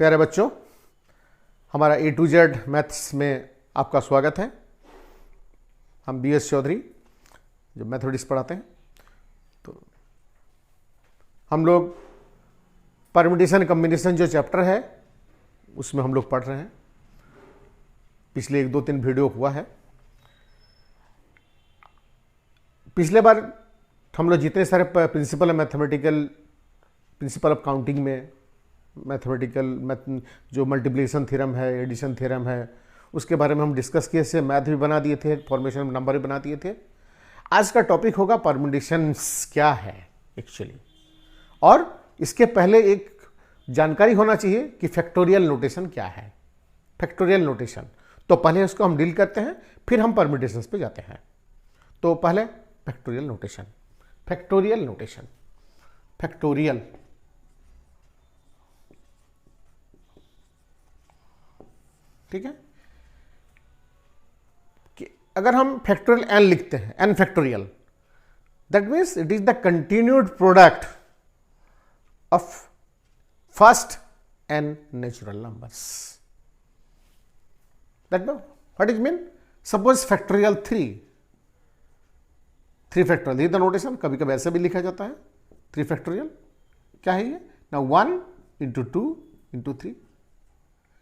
प्यारे बच्चों, हमारा A to Z मैथ्स में आपका स्वागत है। हम BS चौधरी जो मैथमेटिक्स पढ़ाते हैं, तो हम लोग परम्यूटेशन कम्बिनेशन जो चैप्टर है उसमें हम लोग पढ़ रहे हैं। पिछले 1-2-3 वीडियो हुआ है। पिछले बार हम लोग जितने सारे प्रिंसिपल ऑफ काउंटिंग में मैथमेटिकल जो मल्टीप्लिकेशन थ्योरम है, एडिशन थ्योरम है, उसके बारे में हम डिस्कस किए से मैथ भी बना दिए थे, फॉर्मेशन नंबर भी बना दिए थे। आज का टॉपिक होगा परम्यूटेशंस क्या है एक्चुअली, और इसके पहले एक जानकारी होना चाहिए कि फैक्टोरियल नोटेशन क्या है। फैक्टोरियल नोटेशन तो पहले उसको हम डील करते हैं, फिर हम परम्यूटेशंस पे जाते हैं। तो पहले factorial notation. Factorial notation, factorial ठीक है कि अगर हम फैक्टोरियल n लिखते हैं, n factorial, that means it is the continued product of first n natural numbers. That what is mean? Suppose factorial 3 factorial, ये द नोटेशन। कभी कभी ऐसे भी लिखा जाता है 3 फैक्टोरियल। क्या है ये? ना 1 इंटू 2 इंटू 3।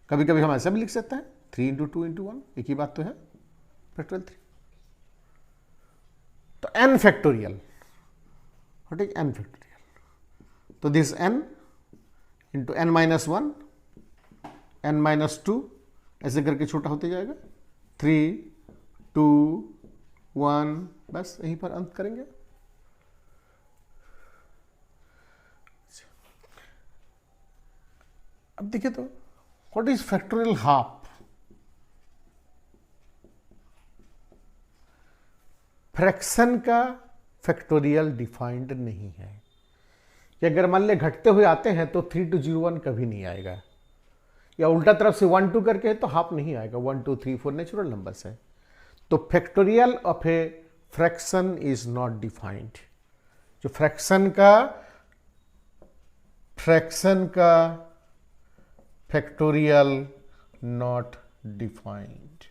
कभी कभी हम ऐसा भी लिख सकते हैं 3 इंटू 2 इंटू 1, एक ही बात तो है, फैक्टोरियल 3। तो n factorial, what is n factorial? तो this n into n minus 1, n minus 2, ऐसे करके छोटा होते जाएगा। 3, 2, 1, बस यहीं पर अंत करेंगे। अब देखिए तो what is factorial half? Fraction का फैक्टोरियल डिफाइंड नहीं है कि अगर मान ले घटते हुए आते हैं तो 3 to 0 1 कभी नहीं आएगा, या उल्टा तरफ से 1 2 करके है तो हाफ नहीं आएगा। 1 2 3 4 नेचुरल नंबर्स है। तो factorial of a fraction is not defined. जो फ्रैक्शन का फैक्टोरियल नॉट डिफाइंड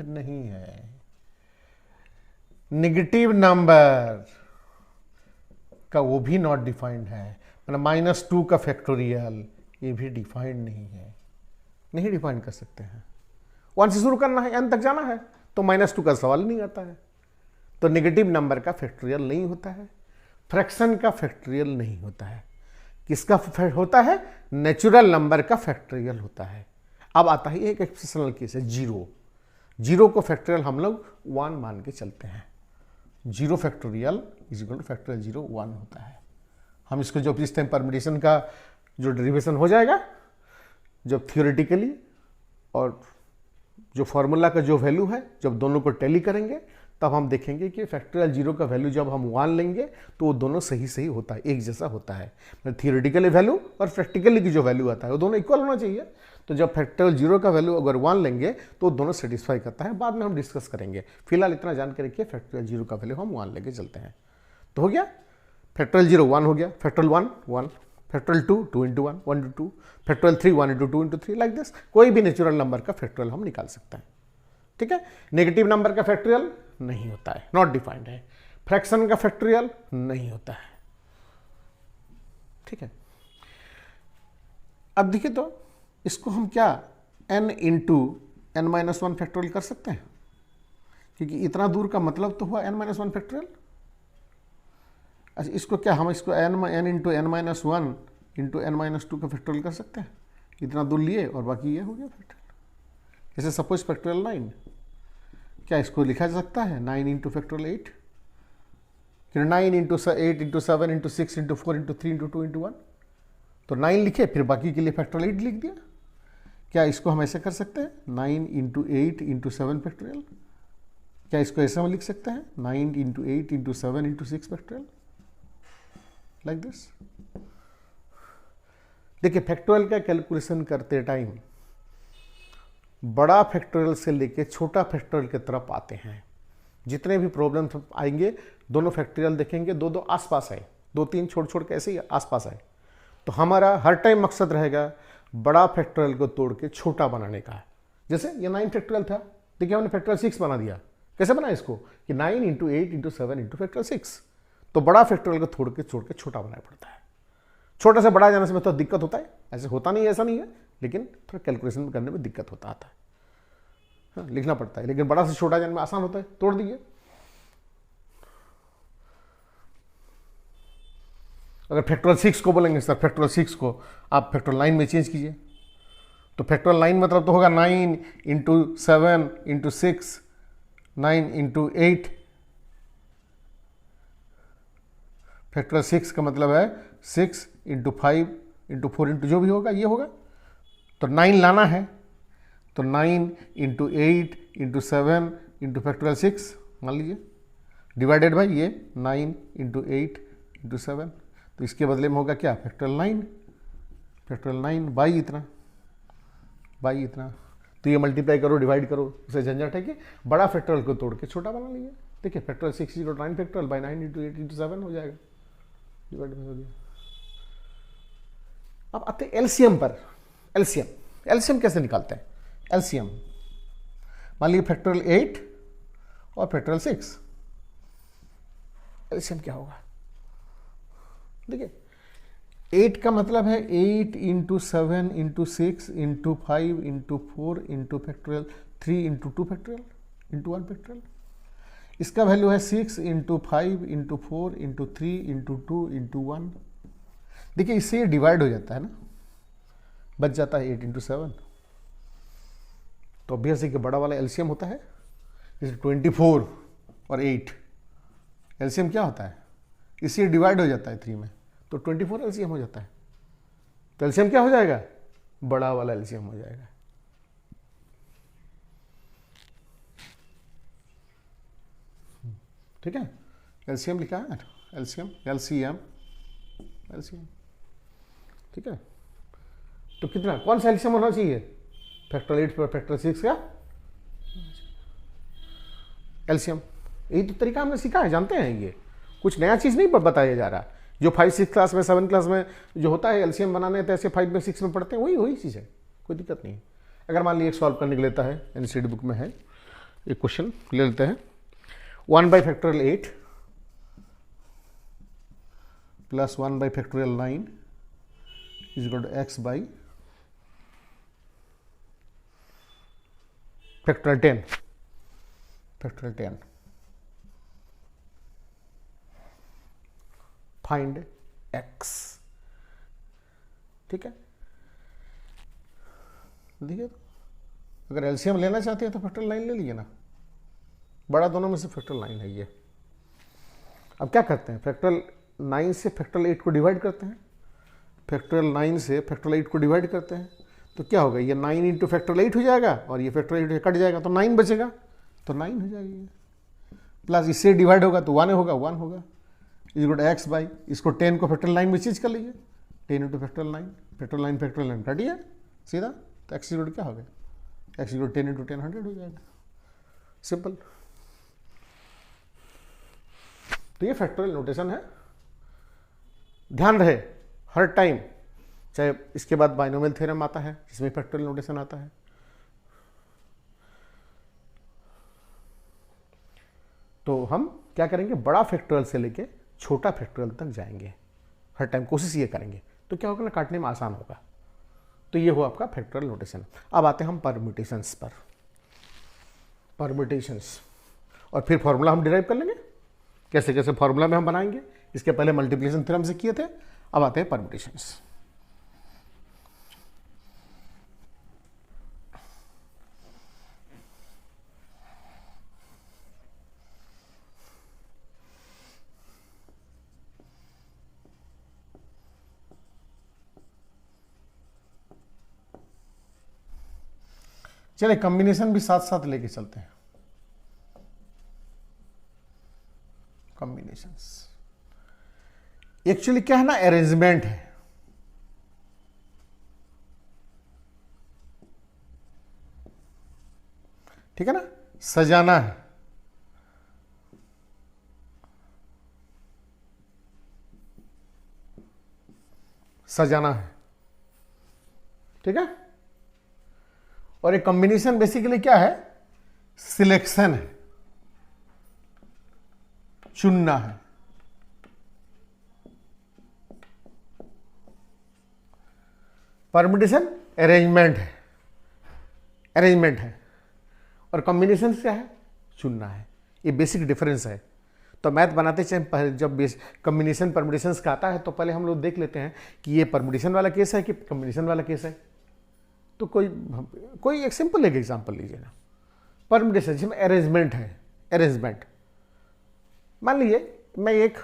नहीं है। नेगेटिव नंबर का वो भी नॉट डिफाइंड है, मतलब -2 का फैक्टोरियल ये भी डिफाइंड नहीं है, नहीं डिफाइन कर सकते हैं। 1 से शुरू करना है, n तक जाना है, तो -2 का सवाल नहीं आता है। तो नेगेटिव नंबर का फैक्टोरियल नहीं होता है, फ्रैक्शन का फैक्टोरियल नहीं होता है। किसका होता है? नेचुरल नंबर का फैक्टोरियल होता है। अब आता है एक एक्सेप्शनल केस है, 0 को फैक्टोरियल हम लोग 1 मान के चलते हैं। 0 factorial is equal two factorial 0 1 होता है। हम इसको जो इस टाइम परम्यूटेशन का जो डेरिवेशन हो जाएगा, जब थियोरेटिकली और जो फॉर्मूला का जो वैल्यू है, जब दोनों को टैली करेंगे तब हम देखेंगे कि फैक्टोरियल 0 का वैल्यू जब हम 1 लेंगे तो वो दोनों सही होता है, एक जैसा होता है। मतलब थियोरेटिकली वैल्यू और प्रैक्टिकली की जो वैल्यू आता है वो दोनों इक्वल होना चाहिए। तो जब फैक्टोरियल 0 का वैल्यू अगर 1 लेंगे तो दोनों सेटिस्फाई करता है। बाद में हम डिस्कस करेंगे, फिलहाल इतना जान के रखिए फैक्टोरियल 0 का वैल्यू हम 1 लेके चलते हैं। तो हो गया फैक्टोरियल 0 1 हो गया, factorial 1 1, factorial 2 2 into 1 1 into 2, factorial 3 1 into 2 into 3, like this. कोई भी नेचुरल नंबर का फैक्टोरियल हम निकाल सकते हैं। ठीक है। नेगेटिव नंबर का फैक्टोरियल नहीं होता है, नॉट डिफाइंड है। फ्रैक्शन का फैक्टोरियल नहीं होता है। ठीक है। अब देखिए तो इसको हम क्या n into n minus 1 factorial कर सकते हैं, क्योंकि इतना दूर का मतलब तो हुआ n माइनस 1 फैक्टोरियल। अच्छा, इसको क्या हम इसको n into n minus 1 into n minus 2 का फैक्टोरियल कर सकते हैं। इतना दूर लिए और बाकी ये हो गया फैक्टोरियल। जैसे सपोज फैक्टोरियल 9, क्या इसको लिखा जा सकता है 9 into factorial 8? 9 into 8 into 7 into 6 into 4 into 3 into 2 into 1, तो 9 लिखे, फिर बाकी के लिए फैक्टोरियल 8 लिख दिया। क्या इसको हम ऐसे कर सकते हैं 9 इंटू 8 इंटू 7 फैक्टोरियल? क्या इसको ऐसे हम लिख सकते हैं 9 into 8 into 7 into 6 factorial, like this. देखिए फैक्टोरियल का कैलकुलेशन करते टाइम बड़ा फैक्टोरियल से लेके छोटा फैक्टोरियल की तरफ आते हैं। जितने भी प्रॉब्लम आएंगे, दोनों फैक्टोरियल देखेंगे, दो आसपास आए, 2 3 छोड़ के ऐसे ही आसपास आए। तो हमारा हर टाइम मकसद रहेगा बड़ा फैक्टोरियल को तोड़ के छोटा बनाने का। जैसे ये 9 फैक्टोरियल था, देखिए हमने फैक्टोरियल 6 बना दिया। कैसे बना इसको कि 9 इंटू 8 इंटू 7 इंटू फैक्टोरियल 6। छोड़ के छोड़ के छोटा बनाना पड़ता है। छोटे से बड़ा जाने से में तो दिक्कत होता है, ऐसे होता नहीं, ऐसा नहीं है, लेकिन थोड़ा कैलकुलेशन करने में दिक्कत होता आता है। हाँ, लिखना पड़ता है, लेकिन बड़ा से छोटा जाने में आसान होता है। तोड़ दीजिए। अगर फैक्टोरियल 6 को बोलेंगे सर, फैक्टोरियल 6 को आप फैक्टोरियल 9 में चेंज कीजिए, तो फैक्टोरियल 9 मतलब तो होगा 9 इंटू 7 इंटू 6, 9 इंटू 8। फैक्टोरियल 6 का मतलब है 6 इंटू 5 इंटू 4 इंटू जो भी होगा ये होगा। तो 9 लाना है, तो 9 इंटू 8 इंटू 7 इंटू फैक्टोरियल 6 मान लीजिए, डिवाइडेड बाई ये 9 इंटू 8 इंटू 7। तो इसके बदले में होगा क्या, फैक्टोरियल 9, फैक्टोरियल 9 बाई इतना, बाई इतना। तो ये मल्टीप्लाई करो, डिवाइड करो, उसे झंझट है कि बड़ा फैक्टोरियल को तोड़ के छोटा बना लीजिए। देखिए factorial 6 equal 9 factorial by 9 into 8 into 7 हो जाएगा, डिवाइड हो गया। अब आते हैं एलसीएम पर। एलसीएम कैसे निकालते हैं? एलसीएम मान लीजिए फैक्टोरियल 8 और फैक्टोरियल 6, एलसीएम क्या होगा? देखिए 8 का मतलब है 8 into 7 into 6 into 5 into 4 into factorial 3 into 2 factorial into 1 factorial. इसका वैल्यू है 6 into 5 into 4 into 3 into 2 into 1। देखिए इससे ये डिवाइड हो जाता है ना, बच जाता है 8 इंटू 7। तो ऑब्वियसली कि बड़ा वाला एलसीएम होता है, जैसे 24 और 8 एलसीएम क्या होता है, इससे डिवाइड हो जाता है 3 में, तो 24 एलसीएम हो जाता है। तो एलसीएम क्या हो जाएगा, बड़ा वाला एलसीएम हो जाएगा। ठीक है, एलसीएम लिखा है, एलसीएम एलसीएम एलसीएम। ठीक है, तो कितना, कौन सा एलसीएम होना चाहिए, फैक्टोरियल 8 पर फैक्टोरियल 6 का एलसीएम। यही तो तरीका हमने सीखा है, जानते हैं, ये कुछ नया चीज़ नहीं बताया जा रहा। जो 5-6 क्लास में 7 क्लास में जो होता है एलसीएम बनाने, तो ऐसे 5 में 6 में पढ़ते हैं, वही चीज़ है, कोई दिक्कत नहीं है। अगर मान लीजिए एक सॉल्व करने के लेता है, एनसीईआरटी बुक में है एक क्वेश्चन ले लेते हैं, 1 by factorial 8 plus 1 by factorial 9 is equal to x by factorial 10 find x. ठीक है, देखिए अगर एलसीएम लेना चाहते हैं तो फैक्टोरियल 9 ले लीजिए ना, बड़ा दोनों में से फैक्टोरियल 9 है ये। अब क्या करते हैं, फैक्टोरियल 9 से फैक्टोरियल 8 को डिवाइड करते हैं, फैक्टोरियल 9 से फैक्टोरियल 8 को डिवाइड करते हैं, तो क्या होगा, ये 9 इंटू फैक्टोरियल 8 हो जाएगा और ये फैक्टोरियल 8 कट जाएगा तो 9 बचेगा, तो 9 हो जाएगी। प्लस इससे डिवाइड होगा तो 1 होगा, 1 होगा, is equal to x by, इसको 10 को फैक्टोरियल 9 में चेंज कर लीजिए, 10 इंटू फैक्टोरियल 9, फैक्टोरियल 9 फैक्टोरियल 9 कटिए सीधा, तो एक्स इक्वल टू क्या हो गया, एक्स इक्वल टू 10 इंटू 10 100 हो जाएगा, सिंपल। तो ये फैक्टोरियल नोटेशन है, ध्यान रहे हर टाइम, चाहे इसके बाद बाइनोमियल थ्योरम आता है जिसमें फैक्टोरियल नोटेशन आता है। तो हम क्या करेंगे, बड़ा फैक्टोरियल से लेके छोटा फैक्टोरियल तक जाएंगे, हर टाइम कोशिश ये करेंगे, तो क्या होगा ना, काटने में आसान होगा। तो ये हो आपका फैक्टोरियल नोटेशन। अब आते हैं हम परम्यूटेशंस पर, परम्यूटेशंस, और फिर फॉर्मूला हम डिराइव कर लेंगे, कैसे कैसे फॉर्मूला में हम बनाएंगे। इसके पहले मल्टीप्लिकेशन थ्योरम से किए थे, अब आते हैं परम्यूटेशंस। चलिए कॉम्बिनेशन भी साथ साथ लेके चलते हैं। कॉम्बिनेशंस एक्चुअली क्या है ना, अरेंजमेंट है। ठीक है ना, सजाना है। सजाना है, ठीक है। और एक कॉम्बिनेशन बेसिकली क्या है, सिलेक्शन है, चुनना है। परम्यूटेशन अरेंजमेंट है, अरेंजमेंट है, और कॉम्बिनेशन क्या है, चुनना है। ये बेसिक डिफरेंस है। तो मैथ बनाते चाहे जब कॉम्बिनेशन परम्यूटेशंस का आता है तो पहले हम लोग देख लेते हैं कि ये परम्यूटेशन वाला केस है कि कॉम्बिनेशन वाला केस है। तो कोई एक सिंपल एक एग्जांपल लीजिए ना, परम्यूटेशन जिसमें अरेंजमेंट है, अरेंजमेंट। मान लीजिए मैं एक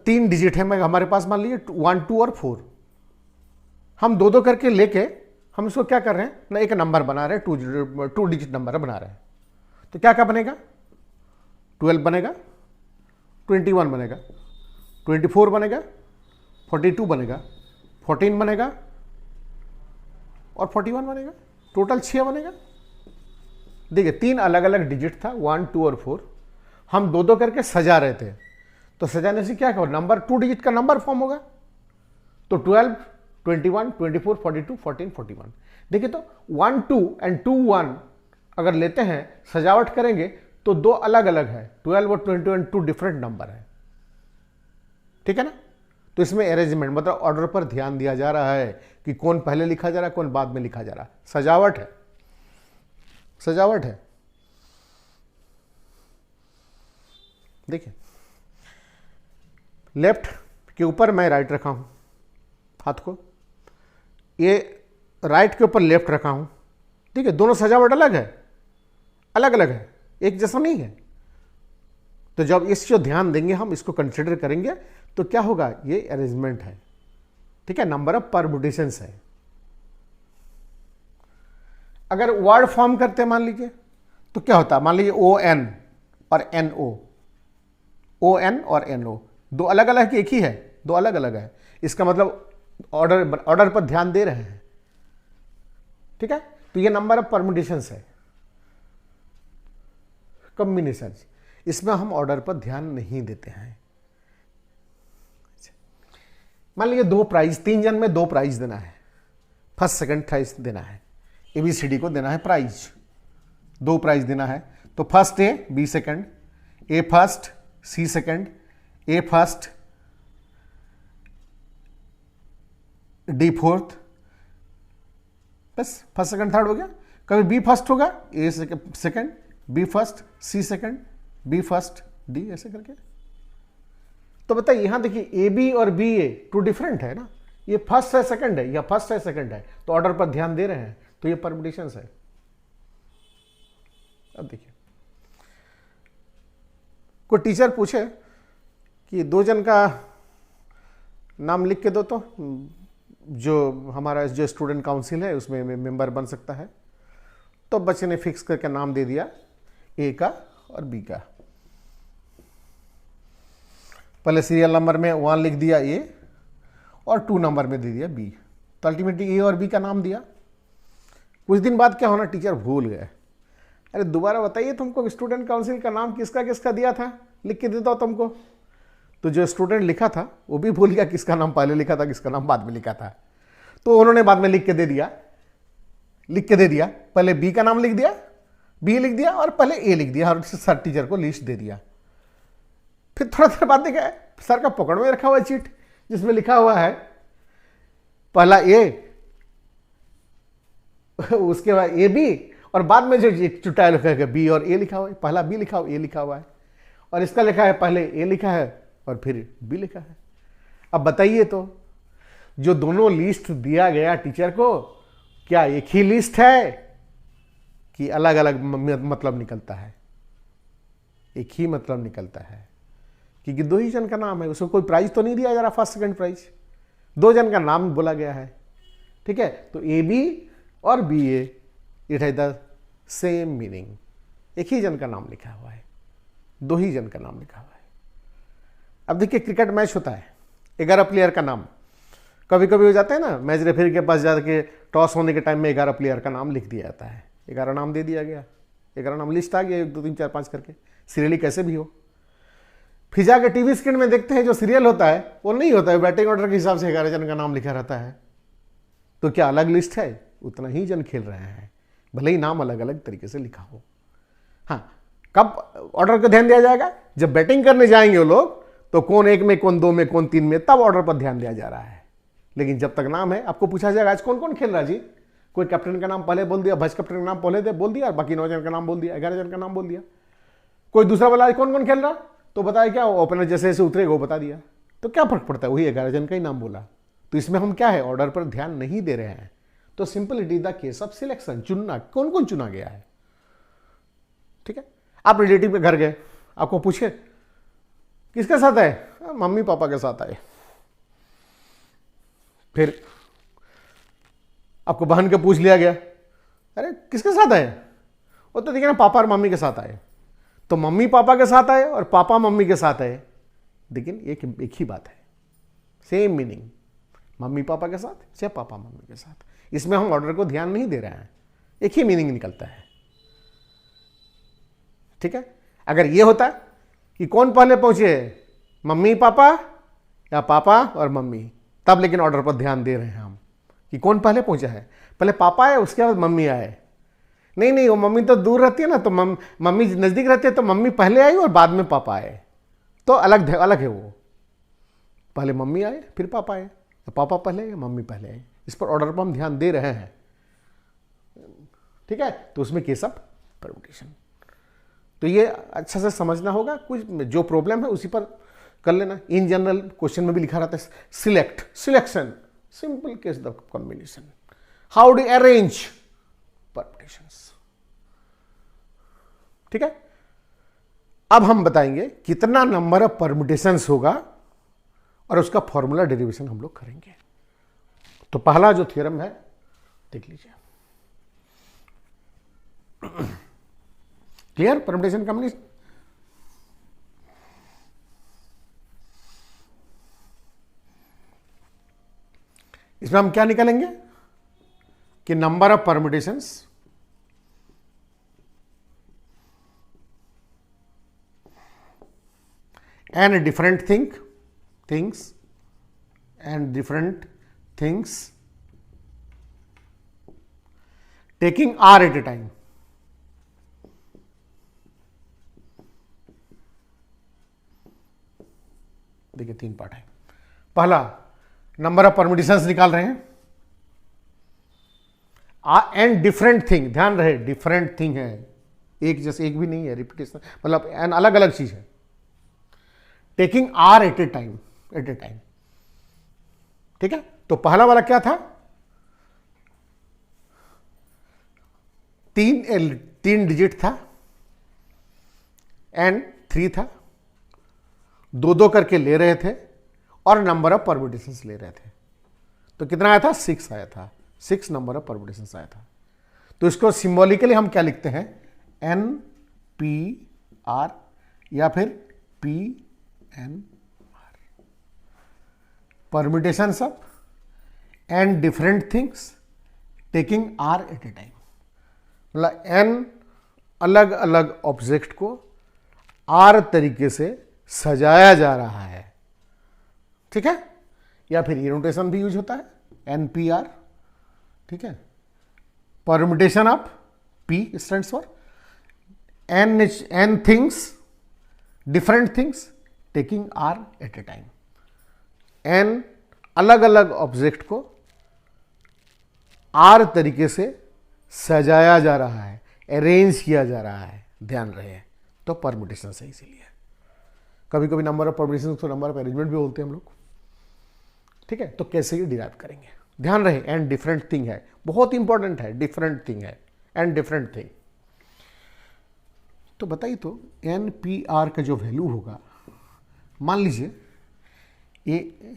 3 डिजिट है, मैं हमारे पास मान लीजिए 1, 2 और 4, हम दो करके लेके हम इसको क्या कर रहे हैं ना, एक नंबर बना रहे हैं, 2 डिजिट नंबर बना रहे हैं। तो क्या क्या बनेगा, 12 बनेगा, 21 बनेगा, 24 बनेगा, 42 बनेगा, 14 बनेगा और 41 बनेगा, टोटल 6 बनेगा। देखिए 3 अलग अलग डिजिट था, 1, 2 और 4, हम दो करके सजा रहे थे। तो सजाने से क्या कहो, नंबर 2 डिजिट का नंबर फॉर्म होगा। तो 12, 21, 24, 42, 14, 41। देखिए तो 1, 2 एंड 2, 1 अगर लेते हैं, सजावट करेंगे तो 2 अलग अलग है, 12 और 21 2 डिफरेंट नंबर है, ठीक है ना। तो इसमें अरेंजमेंट मतलब ऑर्डर पर ध्यान दिया जा रहा है कि कौन पहले लिखा जा रहा है, कौन बाद में लिखा जा रहा है। सजावट है, सजावट है। देखिए लेफ्ट के ऊपर मैं राइट रखा हूं हाथ को, ये राइट के ऊपर लेफ्ट रखा हूं, ठीक है। दोनों सजावट अलग है, अलग अलग है, एक जैसा नहीं है। तो जब इसको ध्यान देंगे, हम इसको कंसिडर करेंगे तो क्या होगा, ये अरेंजमेंट है, ठीक है। नंबर ऑफ परम्यूटेशंस है। अगर वर्ड फॉर्म करते मान लीजिए तो क्या होता है, मान लीजिए ON और NO, ON और NO दो अलग अलग है, एक ही है, दो अलग अलग है। इसका मतलब ऑर्डर पर ध्यान दे रहे हैं, ठीक है। तो ये नंबर ऑफ परम्यूटेशंस है। कॉम्बिनेशन, इसमें हम ऑर्डर पर ध्यान नहीं देते हैं। मान लीजिए 2 प्राइज, 3 जन में 2 प्राइज देना है, फर्स्ट सेकंड प्राइज देना है, ABCD को देना है प्राइज, 2 प्राइज देना है। तो first A, B second, A first, C second, A first, D fourth, बस फर्स्ट सेकंड थर्ड हो गया। कभी B फर्स्ट होगा, A second, B first, C second, B first, D, ऐसे करके। तो बताइए यहां देखिए AB और BA 2 डिफरेंट है ना, ये फर्स्ट है सेकंड है या फर्स्ट है सेकंड है, तो ऑर्डर पर ध्यान दे रहे हैं, तो ये परम्यूटेशंस है। अब देखिए कोई टीचर पूछे कि 2 जन का नाम लिख के दो, तो जो हमारा जो स्टूडेंट काउंसिल है उसमें मेंबर बन सकता है। तो बच्चे ने फिक्स करके नाम दे दिया A का और B का। पहले सीरियल नंबर में 1 लिख दिया A और 2 नंबर में दे दिया B। तो अल्टीमेटली A और B का नाम दिया। कुछ दिन बाद क्या होना, टीचर भूल गए। अरे दोबारा बताइए तुमको स्टूडेंट काउंसिल का नाम किसका किसका दिया था, लिख के देता हूं तुमको। तो जो स्टूडेंट लिखा था वो भी भूल गया किसका नाम पहले लिखा था, किसका नाम बाद में लिखा था। तो उन्होंने बाद में लिख के दे दिया, पहले B का नाम लिख दिया, B लिख दिया और पहले A लिख दिया और सर टीचर को लिस्ट दे दिया। फिर थोड़ा देर बाद देखा सर का पकड़ में रखा हुआ चिट जिसमें लिखा हुआ है पहला A, उसके बाद AB और बाद में जो चुटाया लिखा है B और A लिखा हुआ है, पहला B लिखा हुआ, A लिखा हुआ है और इसका लिखा है पहले A लिखा है और फिर B लिखा है। अब बताइए तो जो दोनों लिस्ट दिया गया टीचर को, क्या एक ही लिस्ट है कि अलग अलग मतलब निकलता है? एक ही मतलब निकलता है क्योंकि 2 ही जन का नाम है, उसको कोई प्राइज तो नहीं दिया जा रहा, फर्स्ट सेकंड प्राइज, 2 जन का नाम बोला गया है, ठीक है। तो AB और BA इट है द सेम मीनिंग, एक ही जन का नाम लिखा हुआ है, 2 ही जन का नाम लिखा हुआ है। अब देखिए क्रिकेट मैच होता है, 11 प्लेयर का नाम, कभी कभी हो जाता है ना, मैच रेफरी के पास जाके टॉस होने के टाइम में 11 प्लेयर का नाम लिख दिया जाता है, 11 नाम दे दिया गया, 11 नाम लिस्ट आ गया 1 2 3 4 5 करके, सीरियली कैसे भी हो। फिर जाके टीवी स्क्रीन में देखते हैं जो सीरियल होता है वो नहीं होता है, बैटिंग ऑर्डर के हिसाब से 11 जन का नाम लिखा रहता है। तो क्या अलग लिस्ट है? उतना ही जन खेल रहे हैं, भले ही नाम अलग अलग तरीके से लिखा हो। हाँ, कब ऑर्डर को ध्यान दिया जाएगा? जब बैटिंग करने जाएंगे वो लोग, तो कौन 1 में, कौन 2 में, कौन 3 में, तब ऑर्डर पर ध्यान दिया जा रहा है। लेकिन जब तक नाम है, आपको पूछा जाएगा आज कौन कौन खेल रहा है जी, कोई कैप्टन का नाम पहले बोल दिया, वाइस कैप्टन का नाम पहले बोल दिया, बाकी 9 जन का नाम बोल दिया, 11 जन का नाम बोल दिया। कोई दूसरा बोला कौन कौन खेल रहा, तो बताया क्या, ओपनर जैसे जैसे उतरेगा वो बता दिया। तो क्या फर्क पड़ता है, वही 11 जन का ही नाम बोला। तो इसमें हम क्या है, ऑर्डर पर ध्यान नहीं दे रहे हैं। तो simple it is the case of selection, चुनना, कौन कौन चुना गया है। ठीक है, आप रिलेटिव के घर गए, आपको पूछे किसके साथ आए, मम्मी पापा के साथ आए। फिर आपको बहन के पूछ लिया गया, अरे किसके साथ आए, वो तो देखिए ना पापा और मम्मी के साथ आए। तो मम्मी पापा के साथ आए और पापा मम्मी के साथ आए, लेकिन एक ही बात है, सेम मीनिंग, मम्मी पापा के साथ या पापा मम्मी के साथ। इसमें हम ऑर्डर को ध्यान नहीं दे रहे हैं, एक ही मीनिंग निकलता है। ठीक है, अगर ये होता कि कौन पहले पहुंचे, मम्मी पापा या पापा और मम्मी, तब लेकिन ऑर्डर पर ध्यान दे रहे हैं हम कि कौन पहले पहुंचा है। पहले पापा आए, उसके बाद मम्मी आए। नहीं, वो मम्मी तो दूर रहती है ना, तो मम्मी नजदीक रहती है, तो मम्मी पहले आई और बाद में पापा आए, तो अलग है वो। पहले मम्मी आए फिर पापा आए, तो पापा पहले या मम्मी पहले आए, इस पर ऑर्डर पर हम ध्यान दे रहे हैं। ठीक है, तो उसमें केस ऑफ परम्यूटेशन। तो ये अच्छा से समझना होगा, कुछ जो प्रॉब्लम है उसी पर कर लेना। इन जनरल क्वेश्चन में भी लिखा रहता है select, selection, simple case the combination, how do arrange permutations. ठीक है, अब हम बताएंगे कितना नंबर ऑफ परम्यूटेशंस होगा और उसका फॉर्मूला डेरिवेशन हम लोग करेंगे। तो पहला जो थ्योरम है देख लीजिए, क्लियर, परम्यूटेशन कॉम्बिनेशन। इसमें हम क्या निकालेंगे कि number of permutations and different things and different things taking r at a time। देखिए 3 पार्ट है। पहला नंबर ऑफ परम्यूटेशंस निकाल रहे हैं, एंड डिफरेंट थिंग, ध्यान रहे डिफरेंट थिंग है, एक जैसे एक भी नहीं है, रिपीटेशन मतलब एन अलग अलग चीज है। Taking r at a time, ठीक है। तो पहला वाला क्या था, 3 डिजिट था एंड 3 था, 2 करके ले रहे थे और नंबर ऑफ परम्यूटेशंस ले रहे थे। तो कितना आया था, 6 आया था, 6 नंबर ऑफ परम्यूटेशंस आया था। तो इसको सिंबॉलिकली हम क्या लिखते हैं, एन पी आर या फिर P N R, permutations of n different things taking r at a time. मतलब एन अलग अलग ऑब्जेक्ट को आर तरीके से सजाया जा रहा है, ठीक है। या फिर ये नोटेशन भी यूज होता है, एन पी आर, ठीक है। Permutation of P stands for n things, different things taking r at a time. N अलग अलग ऑब्जेक्ट को आर तरीके से सजाया जा रहा है, अरेंज किया जा रहा है, ध्यान रहे। तो परम्यूटेशन है, इसीलिए कभी कभी नंबर ऑफ परम्यूटेशन को नंबर ऑफ अरेंजमेंट भी बोलते हैं हम लोग, ठीक है। तो कैसे ये डिराइव करेंगे, ध्यान रहे एंड डिफरेंट थिंग है, बहुत इंपॉर्टेंट है, डिफरेंट थिंग है एंड डिफरेंट थिंग। तो बताइए तो एन पी आर का जो वैल्यू होगा, मान लीजिए ये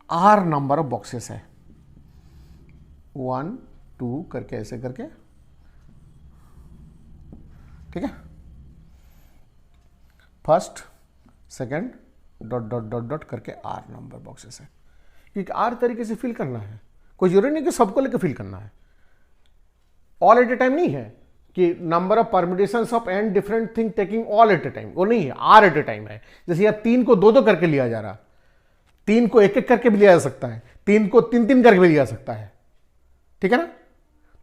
आर नंबर ऑफ बॉक्सेस है, 1 2 करके ऐसे करके, ठीक है। First second dot dot dot dot करके आर नंबर बॉक्सेस है, क्योंकि आर तरीके से फिल करना है, कोई जरूरी नहीं कि सबको लेकर फिल करना है, ऑल एट ए टाइम नहीं है, कि number of permutations of n different thing taking all at a time, वो नहीं है, आर एट ए टाइम है। जैसे यहाँ 3 को 2-2 करके लिया जा रहा, 3 को 1-1 करके भी लिया जा सकता है, 3 को 3-3 करके भी लिया जा सकता है, ठीक है ना।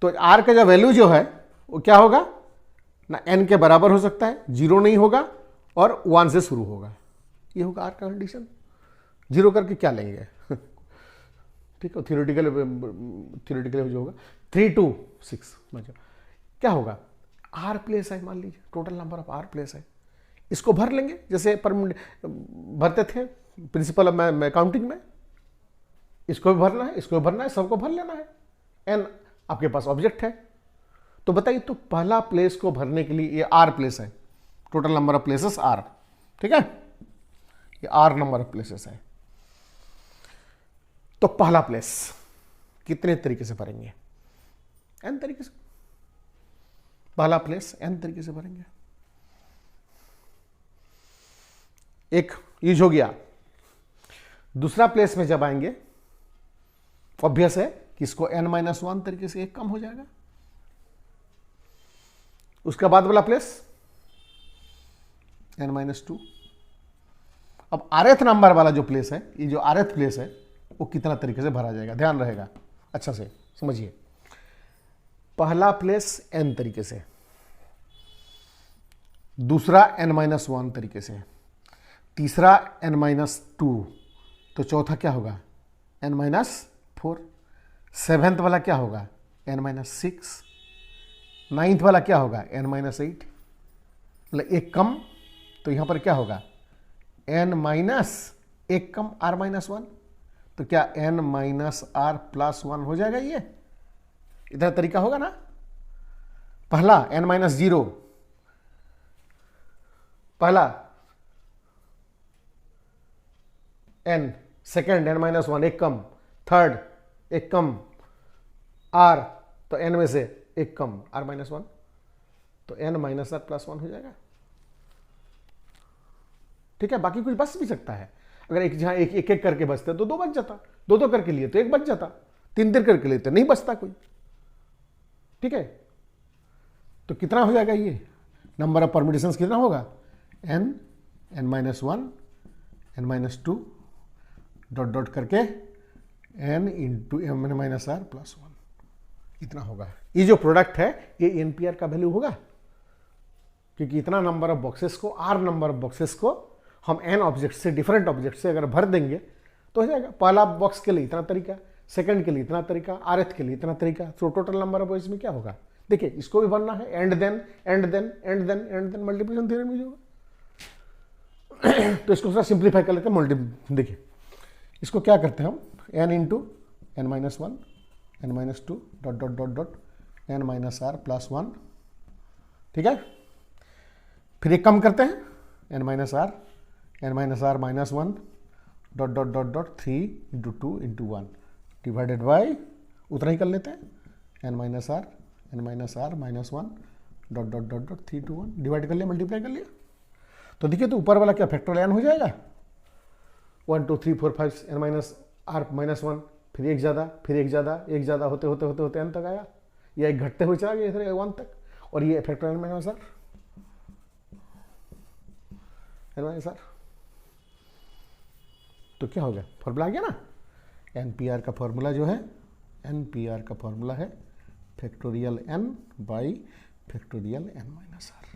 तो आर का जो वैल्यू जो है वो क्या होगा ना, एन के बराबर हो सकता है, 0 नहीं होगा और 1 से शुरू होगा, ये होगा आर का कंडीशन। 0 करके क्या लेंगे ठीक है, थियोरेटिकल जो होगा 3 to 6 मतलब क्या होगा, आर प्लेस है, मान लीजिए total number of r place है, इसको भर लेंगे जैसे पर भरते थे प्रिंसिपल ऑफ अकाउंटिंग में, इसको भी भरना है, इसको भी भरना है, सबको भर लेना है। एन आपके पास ऑब्जेक्ट है, तो बताइए, तो पहला प्लेस को भरने के लिए ये आर प्लेस है, total number of places r, ठीक है, ये आर नंबर ऑफ प्लेसेस है। तो पहला प्लेस कितने तरीके से भरेंगे, एन तरीके से, पहला प्लेस एन तरीके से भरेंगे। एक यूज हो गया। दूसरा प्लेस में जब आएंगे, ऑब्वियस है कि इसको n-1 तरीके से एक कम हो जाएगा। उसका बाद वाला प्लेस n-2। अब आरएथ नंबर वाला जो प्लेस है, ये जो आरएथ प्लेस है वो कितना तरीके से भरा जाएगा, ध्यान रहेगा, अच्छा से समझिए। पहला प्लेस n तरीके से, दूसरा n-1 तरीके से, तीसरा n-2, तो चौथा क्या होगा n-4, सेवेंथ वाला क्या होगा n-6, नाइन्थ वाला क्या होगा n-8, मतलब एक कम, तो यहां पर क्या होगा n-1 कम r-1, तो क्या n-r+1 हो जाएगा, ये इधर तरीका होगा ना। पहला n-0, पहला n, सेकेंड n-1 एक कम, थर्ड एक कम r, तो n में से एक कम r-1, तो n-r+1 हो जाएगा, ठीक है। बाकी कुछ बच भी सकता है, अगर एक जहां एक एक करके बचते तो 2 बच जाता, 2-2 करके लिए तो 1 बच जाता, 3-3 करके लिए तो नहीं बचता कोई, ठीक है। तो कितना हो जाएगा ये नंबर ऑफ परम्यूटेशंस, कितना होगा n, n-1, n-2 dot dot करके n इंटू m-r+1, इतना होगा। ये जो प्रोडक्ट है ये एनपीआर का वैल्यू होगा, क्योंकि इतना नंबर ऑफ बॉक्सेस को, आर नंबर ऑफ बॉक्सेस को हम एन ऑब्जेक्ट से, डिफरेंट ऑब्जेक्ट से अगर भर देंगे तो हो जाएगा। पहला बॉक्स के लिए इतना तरीका, सेकंड के लिए इतना तरीका, आरएथ के लिए इतना तरीका, तो टोटल नंबर ऑफ इसमें क्या होगा, देखिए इसको भी भरना है, and then and then and then and then multiplication theorem use होगा। तो इसको थोड़ा सिंप्लीफाई कर लेते हैं, देखिए इसको क्या करते हैं हम, n into n-1, n-2 dot dot dot dot n-r+1, ठीक है। फिर एक कम करते हैं n-r -1 dot dot dot dot 3 into 2 into 1 divided by, उतना ही कर लेते हैं n-r -1 dot dot dot dot 3 to 1 divide कर लिया, मल्टीप्लाई कर लिया। तो देखिए, तो ऊपर वाला क्या फैक्टोरियल n हो जाएगा, 1 2 3 4 5 n-r-1, फिर एक ज़्यादा, फिर एक ज़्यादा, एक ज़्यादा होते होते होते होते n तक आया, या एक घटते हुए चला गया इधर 1 तक, और ये फैक्टोरियल n-r, तो क्या हो गया, फॉर्मूला आ गया ना। एनपीआर का फॉर्मूला जो है, एनपीआर का फॉर्मूला है factorial n by factorial n-r।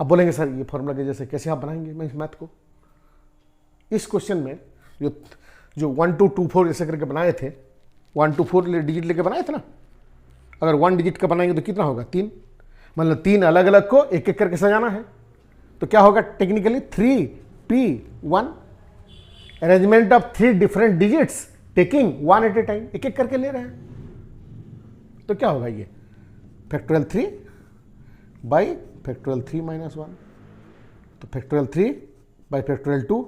अब बोलेंगे सर ये फॉर्मूला के जैसे कैसे आप बनाएंगे मैं इस मैथ को, इस क्वेश्चन में जो 1 2 2 4 ऐसे करके बनाए थे, 1 2 4 डिजिट लेके बनाए थे ना, अगर 1 डिजिट का बनाएंगे तो कितना होगा 3, मतलब 3 अलग अलग को एक एक करके सजाना है, तो क्या होगा technically 3p1, arrangement of 3 different digits taking 1 at a time, एक एक करके ले रहे हैं, तो क्या होगा ये फैक्टोरियल 3 बाई फैक्टोरियल 3 -1, तो फैक्टोरियल 3 बाई फैक्टोरियल 2,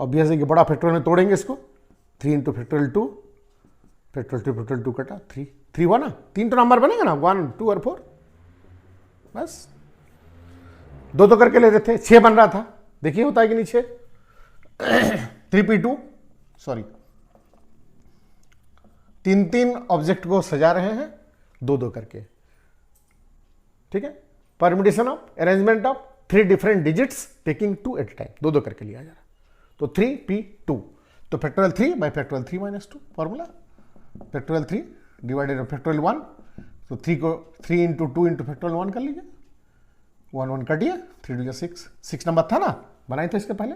ऑब्वियस है कि बड़ा फैक्टोरियल में तोड़ेंगे इसको, 3 इंटू फैक्टोरियल 2, फैक्टोरियल 2 कटा 3 हुआ ना, 3 तो नंबर बनेगा ना, 1 2 और 4, बस 2 करके लेते थे, 6 बन रहा था, देखिए होता है कि नहीं 6, 3p2 सॉरी तीन तीन ऑब्जेक्ट को सजा रहे हैं दो दो करके, ठीक है। Permutation of arrangement of 3 different digits taking 2 at a time, दो दो करके लिया जा रहा है। तो 3p2, तो factorial 3 by factorial 3 minus 2 formula, factorial 3 divided by factorial 1, तो 3 को 3 इंटू 2 इंटू फैक्टोरियल 1 कर लीजिए, 1 1 कटिए, 3 2 6, 6 नंबर था ना, बनाए थे इसके पहले।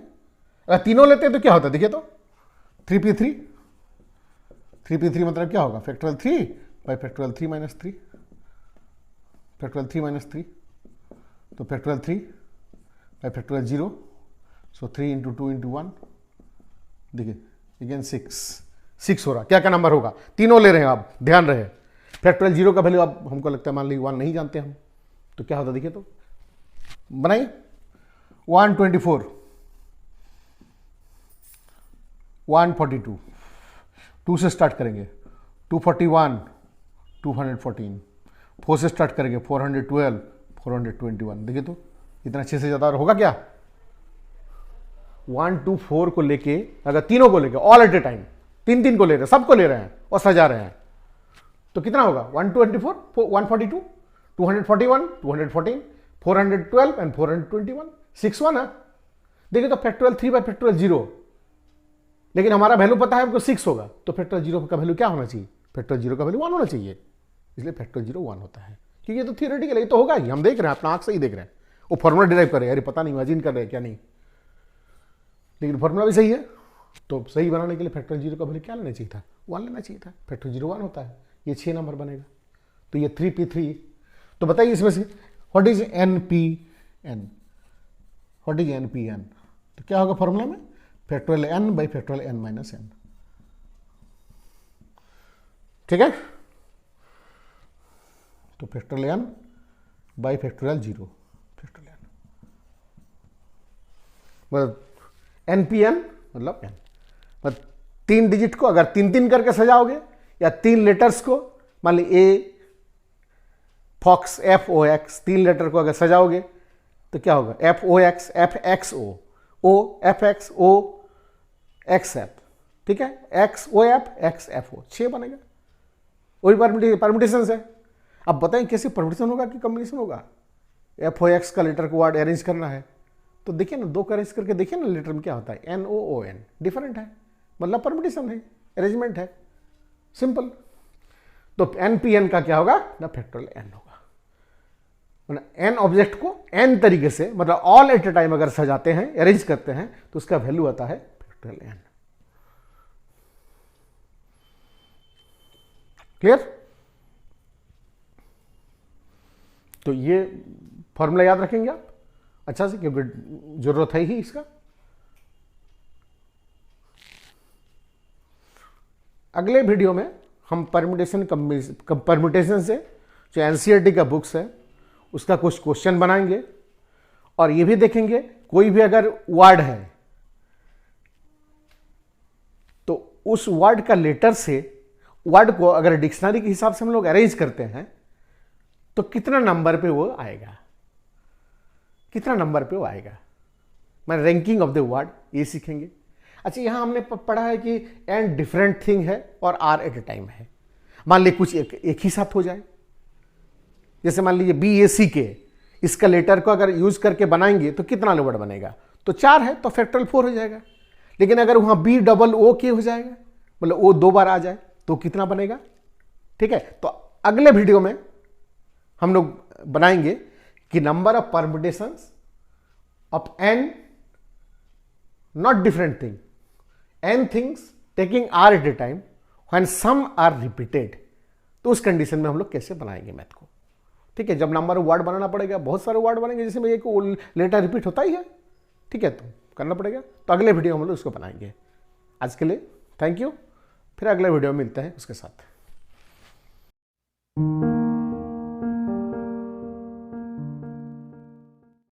अगर तीनों लेते हैं तो क्या होता है देखिए, तो 3p3, 3p3 मतलब क्या होगा, factorial 3 by factorial 3 minus 3, factorial 3 minus 3, तो factorial 3 by factorial 0, so 3 into 2 into 1, देखिए अगेन 6 हो रहा, क्या क्या नंबर होगा, तीनों ले रहे हैं आप, ध्यान रहे। फैक्टोरियल 0 का वैल्यू आप हमको लगता है मान लीजिए 1 नहीं जानते हम, तो क्या होता देखिए, तो बनाइए 124, 142, 2 से स्टार्ट करेंगे 241, 214, 4 से स्टार्ट करेंगे 412, 421, देखिए तो इतना 6 से ज़्यादा होगा क्या। 1 2 4 को लेके, अगर तीनों को लेके ऑल एट ए टाइम, तीन तीन को ले रहे हैं, सबको ले रहे हैं और सजा रहे हैं, तो कितना होगा 124, 142, 241, 214, 412 एंड 421, 61 है। देखिए तो फैक्टोरियल 3 बाई फैक्टोरियल 0, लेकिन हमारा वैल्यू पता है हमको 6 होगा, तो फैक्टोरियल 0 का वैल्यू क्या होना चाहिए, फैक्टोरियल 0 का वैल्यू 1 होना चाहिए, इसलिए फैक्टोरियल 0 1 होता है, क्योंकि ये तो थियोरेटिकल, ये तो होगा ही, हम देख रहे हैं, अपना आंख से ही देख रहे हैं। वो फॉर्मूला डिराइव कर रहे हैं, अरे पता नहीं इमेजिन कर रहे हैं क्या नहीं, लेकिन फॉर्मूला भी सही है। तो सही बनाने के लिए फैक्टोरियल 0 का वैल्यू क्या लेना चाहिए था, 1 लेना चाहिए था, फैक्टोरियल 0 1 होता है, ये 6 नंबर बनेगा। तो ये 3p3, तो बताइए इसमें से what is npn, what is npn, तो क्या होगा फॉर्मूला में, factorial n by factorial n minus n, ठीक है। तो factorial n by factorial 0, factorial n मतलब npn मतलब n, मतलब 3 डिजिट को अगर 3 3 करके सजाओगे, या 3 लेटर्स को, मान ली ए फॉक्स FOX, 3 लेटर को अगर सजाओगे तो क्या होगा, FOX FXO, O FXO XF, ठीक है, XOF XFO, 6 बनेगा। वही परम्यूटेशन है। अब बताएं कैसे परम्यूटेशन होगा कि कॉम्बिनेशन होगा। FOX का लेटर को वर्ड अरेंज करना है, तो देखिए ना, 2 का अरेंज करके देखिए ना लेटर में क्या होता है, NOON, डिफरेंट है, मतलब परम्यूटेशन है, अरेंजमेंट है, सिंपल। तो NPN का क्या होगा ना, फैक्टोरियल n होगा, मतलब n ऑब्जेक्ट को n तरीके से, मतलब ऑल एट ए टाइम अगर सजाते हैं, अरेंज करते हैं, तो उसका वैल्यू आता है फैक्टोरियल n। क्लियर। तो ये फॉर्मूला याद रखेंगे आप अच्छा से, क्योंकि जरूरत है ही इसका। अगले वीडियो में हम परम्यूटेशन से जो एनसीईआरटी का बुक्स है उसका कुछ क्वेश्चन बनाएंगे, और ये भी देखेंगे कोई भी अगर वर्ड है तो उस वर्ड का लेटर से वर्ड को अगर डिक्शनरी के हिसाब से हम लोग अरेंज करते हैं तो कितना नंबर पे वो आएगा, कितना नंबर पे वो आएगा, मैं रैंकिंग ऑफ द वर्ड ये सीखेंगे। अच्छा, यहां हमने पढ़ा है कि एंड डिफरेंट थिंग है और आर एट ए टाइम है। मान लीजिए कुछ एक ही साथ हो जाए, जैसे मान लीजिए BACK, इसका लेटर को अगर यूज करके बनाएंगे तो कितना वर्ड बनेगा, तो 4 है तो फैक्टोरियल 4 हो जाएगा। लेकिन अगर वहां BOOK हो जाएगा, मतलब वो 2 बार आ जाए तो कितना बनेगा, ठीक है। तो अगले वीडियो में हम लोग बनाएंगे कि number of permutations of n not different thing, n things taking r at a time when some are repeated, तो उस कंडीशन में हम लोग कैसे बनाएंगे मैथ को, ठीक है। जब नंबर वर्ड बनाना पड़ेगा, बहुत सारे वर्ड बनेंगे जिसमें एक लेटर रिपीट होता ही है, ठीक है, तो करना पड़ेगा। तो अगले वीडियो में हम लोग उसको बनाएंगे। आज के लिए थैंक यू, फिर अगले वीडियो में मिलते हैं उसके साथ।